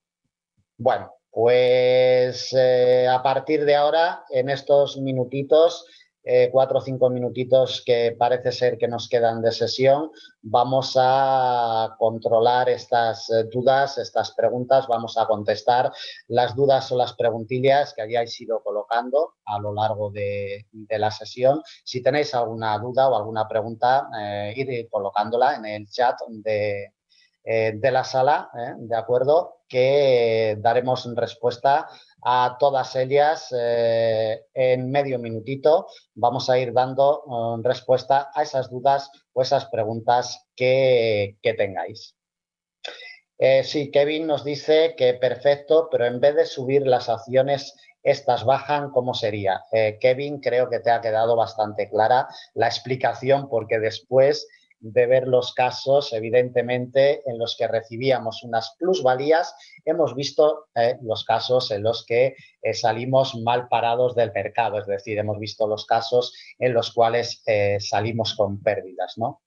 Bueno, pues a partir de ahora, en estos minutitos, 4 o 5 minutitos que parece ser que nos quedan de sesión, vamos a controlar estas dudas, estas preguntas, vamos a contestar las dudas o las preguntillas que hayáis ido colocando a lo largo de la sesión. Si tenéis alguna duda o alguna pregunta, ir colocándola en el chat de la sala, ¿de acuerdo? Que daremos respuesta a todas ellas en medio minutito. Vamos a ir dando respuesta a esas dudas o esas preguntas que tengáis. Sí, Kevin nos dice que perfecto, pero en vez de subir las acciones, estas bajan, ¿cómo sería? Kevin, creo que te ha quedado bastante clara la explicación, porque después de ver los casos, evidentemente, en los que recibíamos unas plusvalías, hemos visto los casos en los que salimos mal parados del mercado, es decir, hemos visto los casos en los cuales salimos con pérdidas, ¿no?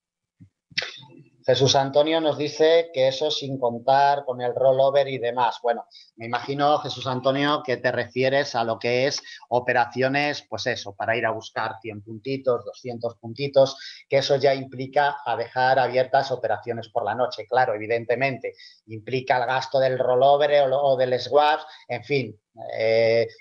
Jesús Antonio nos dice que eso sin contar con el rollover y demás. Bueno, me imagino, Jesús Antonio, que te refieres a lo que es operaciones, pues eso, para ir a buscar 100 puntitos, 200 puntitos, que eso ya implica a dejar abiertas operaciones por la noche. Claro, evidentemente, implica el gasto del rollover o del swap, en fin,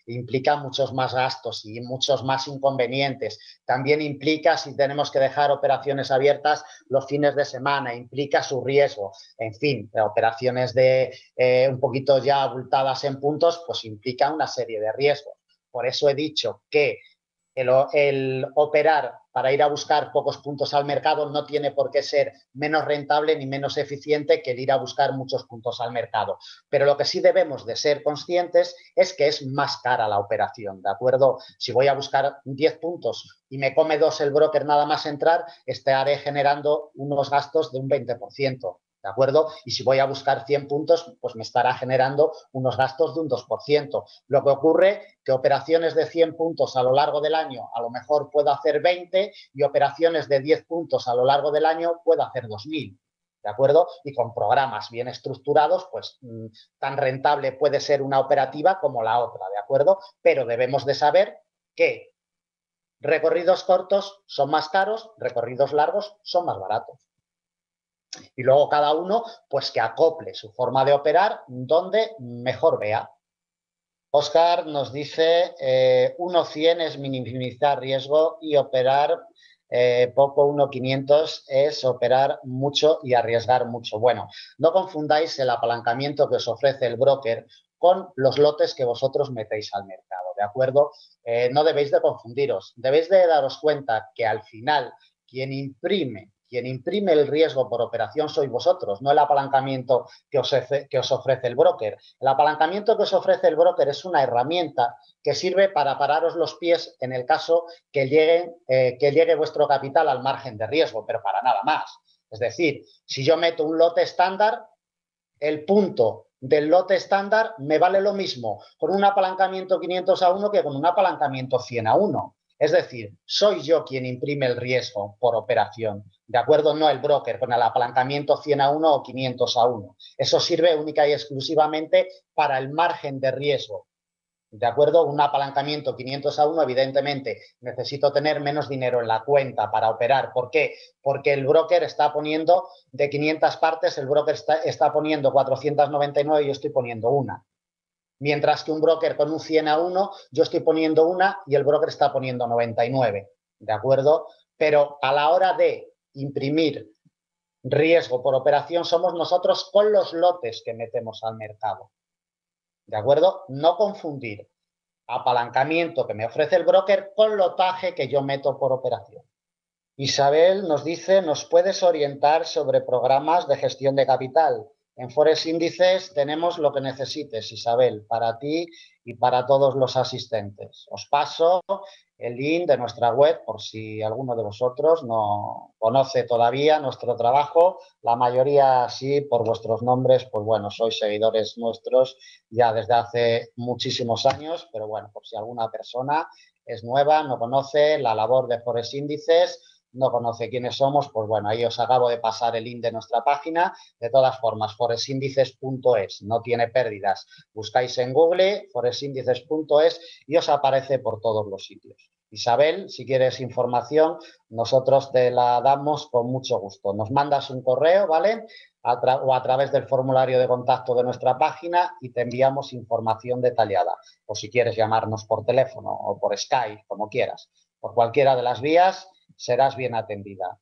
implica muchos más gastos y muchos más inconvenientes. También implica, si tenemos que dejar operaciones abiertas los fines de semana, implica su riesgo. En fin, operaciones de un poquito ya abultadas en puntos, pues implica una serie de riesgos. Por eso he dicho que el operar para ir a buscar pocos puntos al mercado no tiene por qué ser menos rentable ni menos eficiente que el ir a buscar muchos puntos al mercado. Pero lo que sí debemos de ser conscientes es que es más cara la operación, ¿de acuerdo? Si voy a buscar 10 puntos y me come 2 el broker nada más entrar, estaré generando unos gastos de un 20%. ¿De acuerdo? Y si voy a buscar 100 puntos, pues me estará generando unos gastos de un 2%. Lo que ocurre que operaciones de 100 puntos a lo largo del año a lo mejor puedo hacer 20 y operaciones de 10 puntos a lo largo del año puedo hacer 2.000. ¿de acuerdo? Y con programas bien estructurados, pues tan rentable puede ser una operativa como la otra, ¿de acuerdo? Pero debemos de saber que recorridos cortos son más caros, recorridos largos son más baratos. Y luego cada uno, pues que acople su forma de operar donde mejor vea. Oscar nos dice 1.100 es minimizar riesgo y operar poco, 1.500 es operar mucho y arriesgar mucho. Bueno, no confundáis el apalancamiento que os ofrece el broker con los lotes que vosotros metéis al mercado, ¿de acuerdo? No debéis de confundiros, debéis de daros cuenta que al final quien imprime el riesgo por operación sois vosotros, no el apalancamiento que os ofrece el broker. El apalancamiento que os ofrece el broker es una herramienta que sirve para pararos los pies en el caso que llegue vuestro capital al margen de riesgo, pero para nada más. Es decir, si yo meto un lote estándar, el punto del lote estándar me vale lo mismo con un apalancamiento 500-1 que con un apalancamiento 100-1. Es decir, soy yo quien imprime el riesgo por operación, ¿de acuerdo? No el broker con el apalancamiento 100-1 o 500-1. Eso sirve única y exclusivamente para el margen de riesgo. ¿De acuerdo? Un apalancamiento 500-1, evidentemente, necesito tener menos dinero en la cuenta para operar. ¿Por qué? Porque el broker está poniendo de 500 partes, el broker está poniendo 499 y yo estoy poniendo una. Mientras que un broker con un 100-1, yo estoy poniendo una y el broker está poniendo 99. ¿De acuerdo? Pero a la hora de imprimir riesgo por operación somos nosotros con los lotes que metemos al mercado. ¿De acuerdo? No confundir apalancamiento que me ofrece el broker con lotaje que yo meto por operación. Isabel nos dice, ¿nos puedes orientar sobre programas de gestión de capital? En Forex Índices tenemos lo que necesites, Isabel, para ti y para todos los asistentes. Os paso el link de nuestra web por si alguno de vosotros no conoce todavía nuestro trabajo. La mayoría sí, por vuestros nombres, pues bueno, sois seguidores nuestros ya desde hace muchísimos años, pero bueno, por si alguna persona es nueva, no conoce la labor de Forex Índices, no conoce quiénes somos, pues bueno, ahí os acabo de pasar el link de nuestra página. De todas formas, forexíndices.es, no tiene pérdidas. Buscáis en Google forexíndices.es y os aparece por todos los sitios. Isabel, si quieres información, nosotros te la damos con mucho gusto. Nos mandas un correo, ¿vale? O a través del formulario de contacto de nuestra página y te enviamos información detallada. O si quieres llamarnos por teléfono o por Skype, como quieras. Por cualquiera de las vías serás bien atendida.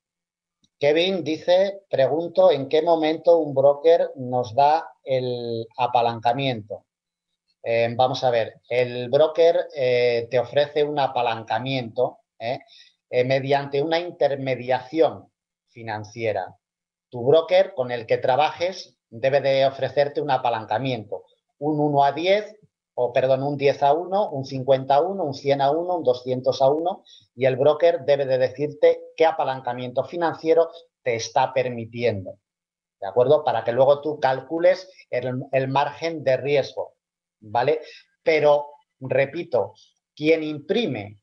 Kevin dice, pregunto, ¿en qué momento un broker nos da el apalancamiento? Vamos a ver, el broker te ofrece un apalancamiento mediante una intermediación financiera. Tu broker con el que trabajes debe de ofrecerte un apalancamiento, un 1-10, un 10-1, un 50-1, un 100-1, un 200-1, y el broker debe de decirte qué apalancamiento financiero te está permitiendo, ¿de acuerdo? Para que luego tú calcules el margen de riesgo, ¿vale? Pero, repito, quien imprime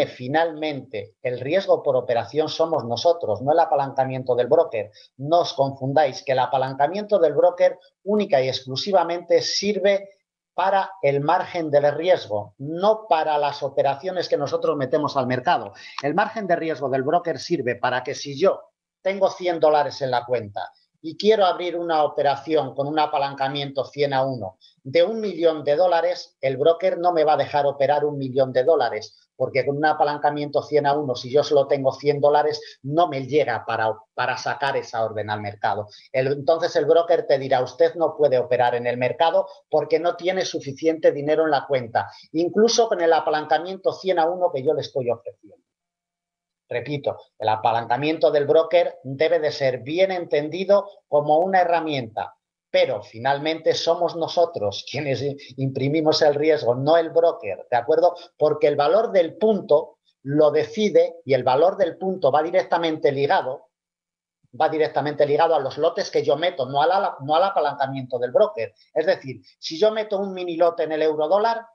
finalmente el riesgo por operación somos nosotros, no el apalancamiento del broker. No os confundáis que el apalancamiento del broker única y exclusivamente sirve para el margen de riesgo, no para las operaciones que nosotros metemos al mercado. El margen de riesgo del broker sirve para que si yo tengo $100 en la cuenta y quiero abrir una operación con un apalancamiento 100-1 de $1.000.000, el broker no me va a dejar operar $1.000.000, porque con un apalancamiento 100-1, si yo solo tengo $100, no me llega para sacar esa orden al mercado. Entonces el broker te dirá, usted no puede operar en el mercado porque no tiene suficiente dinero en la cuenta, incluso con el apalancamiento 100-1 que yo le estoy ofreciendo. Repito, el apalancamiento del broker debe de ser bien entendido como una herramienta, pero finalmente somos nosotros quienes imprimimos el riesgo, no el broker, ¿de acuerdo? Porque el valor del punto lo decide y el valor del punto va directamente ligado a los lotes que yo meto, no al apalancamiento del broker. Es decir, si yo meto un mini lote en el euro dólar,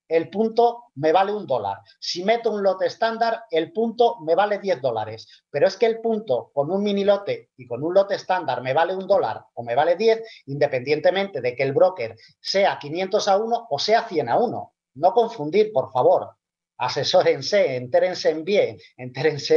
el punto me vale $1. Si meto un lote estándar, el punto me vale $10. Pero es que el punto con un mini lote y con un lote estándar me vale $1 o me vale 10, independientemente de que el broker sea 500-1 o sea 100-1. No confundir, por favor. Asesórense, entérense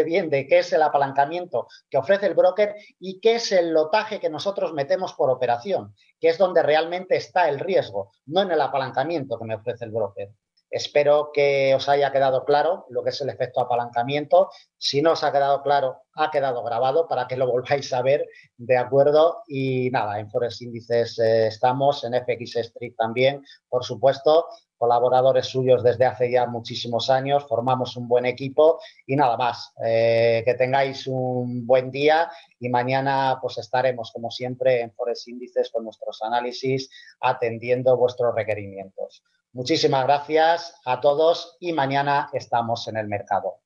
bien de qué es el apalancamiento que ofrece el broker y qué es el lotaje que nosotros metemos por operación, que es donde realmente está el riesgo, no en el apalancamiento que me ofrece el broker. Espero que os haya quedado claro lo que es el efecto apalancamiento. Si no os ha quedado claro, ha quedado grabado para que lo volváis a ver, ¿de acuerdo? Y nada, en Forex Índices estamos, en FX Street también, por supuesto, colaboradores suyos desde hace ya muchísimos años, formamos un buen equipo y nada más. Que tengáis un buen día y mañana pues estaremos, como siempre, en Forex Índices con nuestros análisis, atendiendo vuestros requerimientos. Muchísimas gracias a todos y mañana estamos en el mercado.